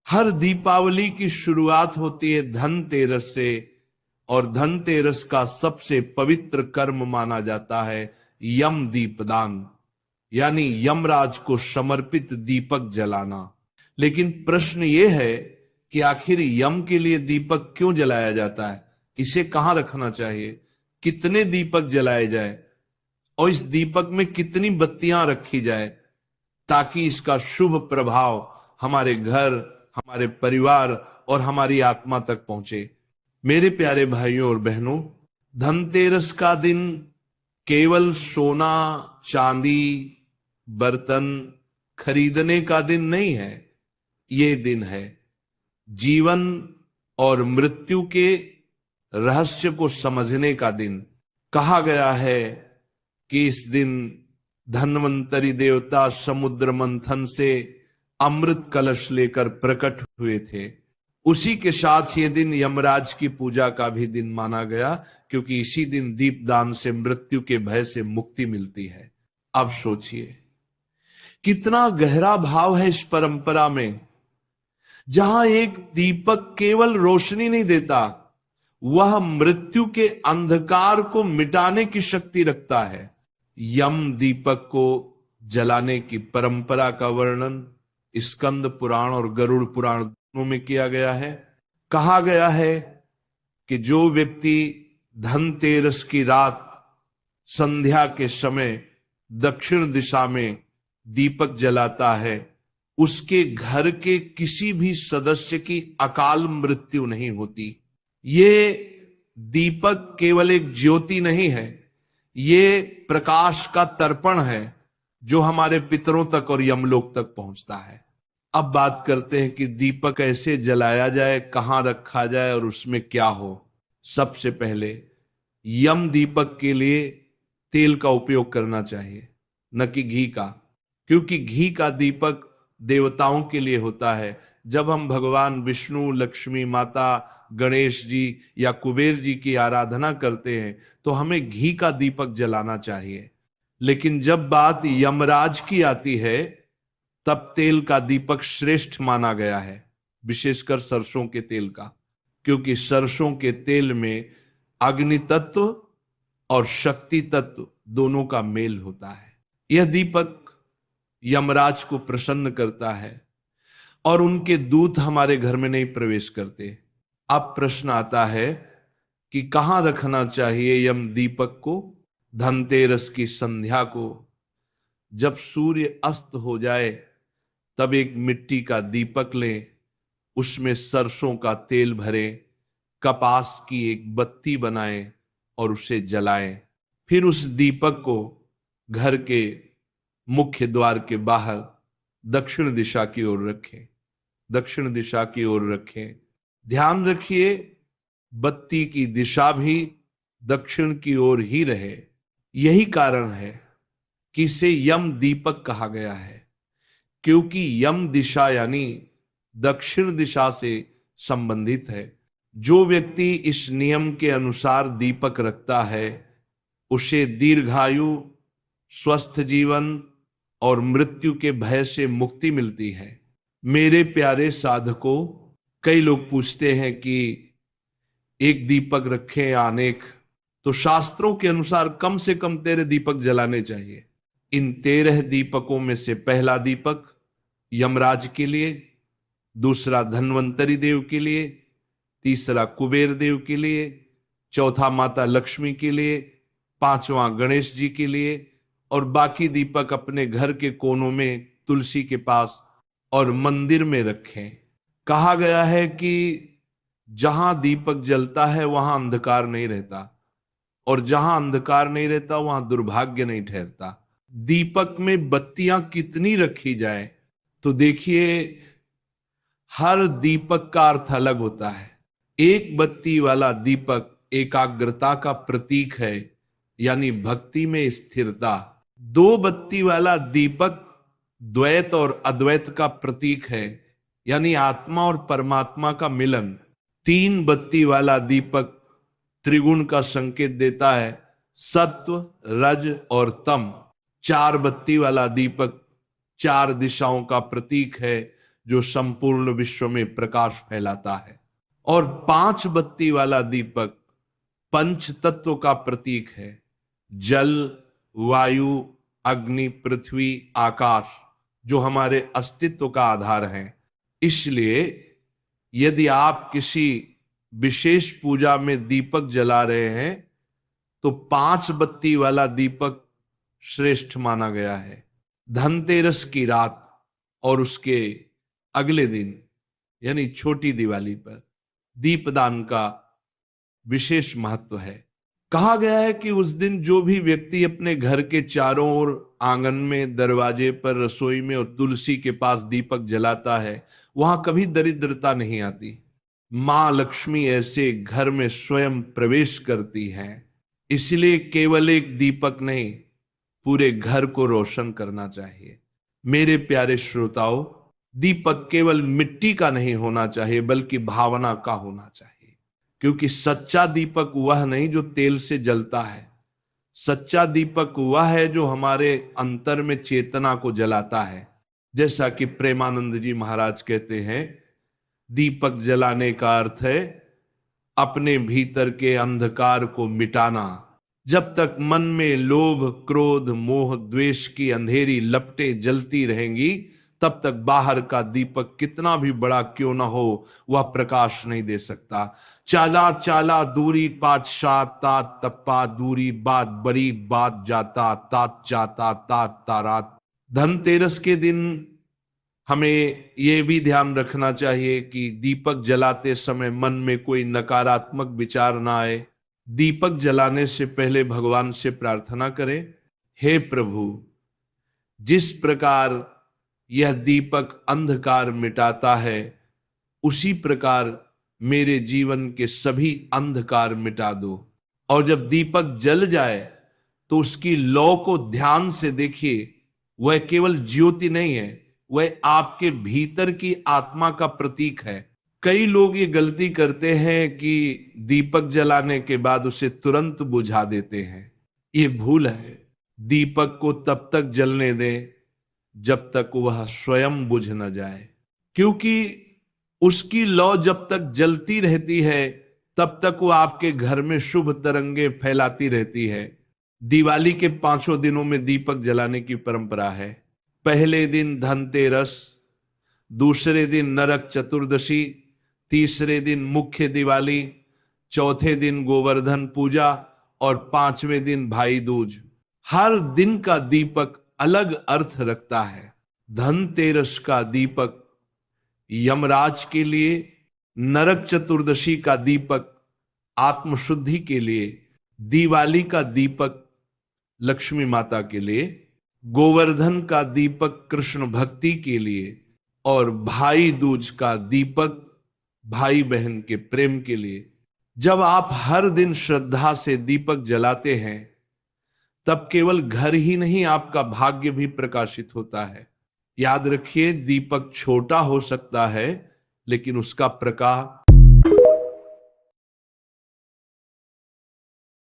हर दीपावली की शुरुआत होती है धनतेरस से, और धनतेरस का सबसे पवित्र कर्म माना जाता है यम दीपदान, यानी यमराज को समर्पित दीपक जलाना। लेकिन प्रश्न यह है कि आखिर यम के लिए दीपक क्यों जलाया जाता है, इसे कहां रखना चाहिए, कितने दीपक जलाए जाए, और इस दीपक में कितनी बत्तियां रखी जाए ताकि इसका शुभ प्रभाव हमारे घर, हमारे परिवार और हमारी आत्मा तक पहुंचे। मेरे प्यारे भाइयों और बहनों, धनतेरस का दिन केवल सोना चांदी बर्तन खरीदने का दिन नहीं है। ये दिन है जीवन और मृत्यु के रहस्य को समझने का दिन। कहा गया है कि इस दिन धन्वंतरी देवता समुद्र मंथन से अमृत कलश लेकर प्रकट हुए थे। उसी के साथ ये दिन यमराज की पूजा का भी दिन माना गया, क्योंकि इसी दिन दीपदान से मृत्यु के भय से मुक्ति मिलती है। अब सोचिए कितना गहरा भाव है इस परंपरा में, जहां एक दीपक केवल रोशनी नहीं देता, वह मृत्यु के अंधकार को मिटाने की शक्ति रखता है। यम दीपक को जलाने की परंपरा का वर्णन स्कंद पुराण और गरुड़ पुराण दोनों में किया गया है। कहा गया है कि जो व्यक्ति धनतेरस की रात संध्या के समय दक्षिण दिशा में दीपक जलाता है, उसके घर के किसी भी सदस्य की अकाल मृत्यु नहीं होती। ये दीपक केवल एक ज्योति नहीं है, ये प्रकाश का तर्पण है जो हमारे पितरों तक और यमलोक तक पहुंचता है। अब बात करते हैं कि दीपक कैसे जलाया जाए, कहां रखा जाए और उसमें क्या हो। सबसे पहले यम दीपक के लिए तेल का उपयोग करना चाहिए, न कि घी का, क्योंकि घी का दीपक देवताओं के लिए होता है। जब हम भगवान विष्णु, लक्ष्मी माता, गणेश जी या कुबेर जी की आराधना करते हैं तो हमें घी का दीपक जलाना चाहिए। लेकिन जब बात यमराज की आती है तब तेल का दीपक श्रेष्ठ माना गया है, विशेषकर सरसों के तेल का, क्योंकि सरसों के तेल में अग्नि तत्व और शक्ति तत्व दोनों का मेल होता है। यह दीपक यमराज को प्रसन्न करता है और उनके दूत हमारे घर में नहीं प्रवेश करते। अब प्रश्न आता है कि कहां रखना चाहिए यम दीपक को। धनतेरस की संध्या को जब सूर्य अस्त हो जाए तब एक मिट्टी का दीपक लें, उसमें सरसों का तेल भरें, कपास की एक बत्ती बनाएं और उसे जलाएं। फिर उस दीपक को घर के मुख्य द्वार के बाहर दक्षिण दिशा की ओर रखें। दक्षिण दिशा की ओर रखें। ध्यान रखिए बत्ती की दिशा भी दक्षिण की ओर ही रहे। यही कारण है कि इसे यम दीपक कहा गया है, क्योंकि यम दिशा यानी दक्षिण दिशा से संबंधित है। जो व्यक्ति इस नियम के अनुसार दीपक रखता है उसे दीर्घायु, स्वस्थ जीवन और मृत्यु के भय से मुक्ति मिलती है। मेरे प्यारे साधकों, कई लोग पूछते हैं कि एक दीपक रखें या अनेक, तो शास्त्रों के अनुसार कम से कम 13 दीपक जलाने चाहिए। इन 13 दीपकों में से पहला दीपक यमराज के लिए, दूसरा धन्वंतरी देव के लिए, तीसरा कुबेर देव के लिए, चौथा माता लक्ष्मी के लिए, पांचवां गणेश जी के लिए, और बाकी दीपक अपने घर के कोनों में, तुलसी के पास और मंदिर में रखें। कहा गया है कि जहां दीपक जलता है वहां अंधकार नहीं रहता, और जहां अंधकार नहीं रहता वहां दुर्भाग्य नहीं ठहरता। दीपक में बत्तियां कितनी रखी जाए, तो देखिए हर दीपक का अर्थ अलग होता है। एक बत्ती वाला दीपक एकाग्रता का प्रतीक है, यानी भक्ति में स्थिरता। 2 बत्ती वाला दीपक द्वैत और अद्वैत का प्रतीक है, यानी आत्मा और परमात्मा का मिलन। 3 बत्ती वाला दीपक त्रिगुण का संकेत देता है, सत्व, रज और तम। 4 बत्ती वाला दीपक 4 दिशाओं का प्रतीक है, जो संपूर्ण विश्व में प्रकाश फैलाता है। और 5 बत्ती वाला दीपक पंच तत्व का प्रतीक है, जल, वायु, अग्नि, पृथ्वी, आकाश, जो हमारे अस्तित्व का आधार है। इसलिए यदि आप किसी विशेष पूजा में दीपक जला रहे हैं तो 5 बत्ती वाला दीपक श्रेष्ठ माना गया है। धनतेरस की रात और उसके अगले दिन यानी छोटी दिवाली पर दीपदान का विशेष महत्व है। कहा गया है कि उस दिन जो भी व्यक्ति अपने घर के चारों ओर, आंगन में, दरवाजे पर, रसोई में और तुलसी के पास दीपक जलाता है, वहां कभी दरिद्रता नहीं आती। मां लक्ष्मी ऐसे घर में स्वयं प्रवेश करती हैं। इसलिए केवल एक दीपक नहीं, पूरे घर को रोशन करना चाहिए। मेरे प्यारे श्रोताओं, दीपक केवल मिट्टी का नहीं होना चाहिए बल्कि भावना का होना चाहिए, क्योंकि सच्चा दीपक वह नहीं जो तेल से जलता है। सच्चा दीपक वह है जो हमारे अंतर में चेतना को जलाता है। जैसा कि प्रेमानंद जी महाराज कहते हैं, दीपक जलाने का अर्थ है अपने भीतर के अंधकार को मिटाना। जब तक मन में लोभ, क्रोध, मोह, द्वेष की अंधेरी लपटें जलती रहेंगी, तब तक बाहर का दीपक कितना भी बड़ा क्यों ना हो, वह प्रकाश नहीं दे सकता। चाला चाला दूरी पातशाह, तात तप्पा दूरी बात बड़ी बात जाता, तात जाता तात तारात। धनतेरस के दिन हमें यह भी ध्यान रखना चाहिए कि दीपक जलाते समय मन में कोई नकारात्मक विचार ना आए। दीपक जलाने से पहले भगवान से प्रार्थना करें, हे प्रभु, जिस प्रकार यह दीपक अंधकार मिटाता है, उसी प्रकार मेरे जीवन के सभी अंधकार मिटा दो। और जब दीपक जल जाए तो उसकी लौ को ध्यान से देखिए। वह केवल ज्योति नहीं है, वह आपके भीतर की आत्मा का प्रतीक है। कई लोग ये गलती करते हैं कि दीपक जलाने के बाद उसे तुरंत बुझा देते हैं। ये भूल है। दीपक को तब तक जलने दें जब तक वह स्वयं बुझ न जाए, क्योंकि उसकी लौ जब तक जलती रहती है तब तक वो आपके घर में शुभ तरंगे फैलाती रहती है। दिवाली के 5 दिनों में दीपक जलाने की परंपरा है। पहले दिन धनतेरस, दूसरे दिन नरक चतुर्दशी, तीसरे दिन मुख्य दिवाली, चौथे दिन गोवर्धन पूजा और 5वें दिन भाई दूज। हर दिन का दीपक अलग अर्थ रखता है। धनतेरस का दीपक यमराज के लिए, नरक चतुर्दशी का दीपक आत्मशुद्धि के लिए, दिवाली का दीपक लक्ष्मी माता के लिए, गोवर्धन का दीपक कृष्ण भक्ति के लिए और भाई दूज का दीपक भाई बहन के प्रेम के लिए। जब आप हर दिन श्रद्धा से दीपक जलाते हैं तब केवल घर ही नहीं, आपका भाग्य भी प्रकाशित होता है। याद रखिए, दीपक छोटा हो सकता है लेकिन उसका प्रकाश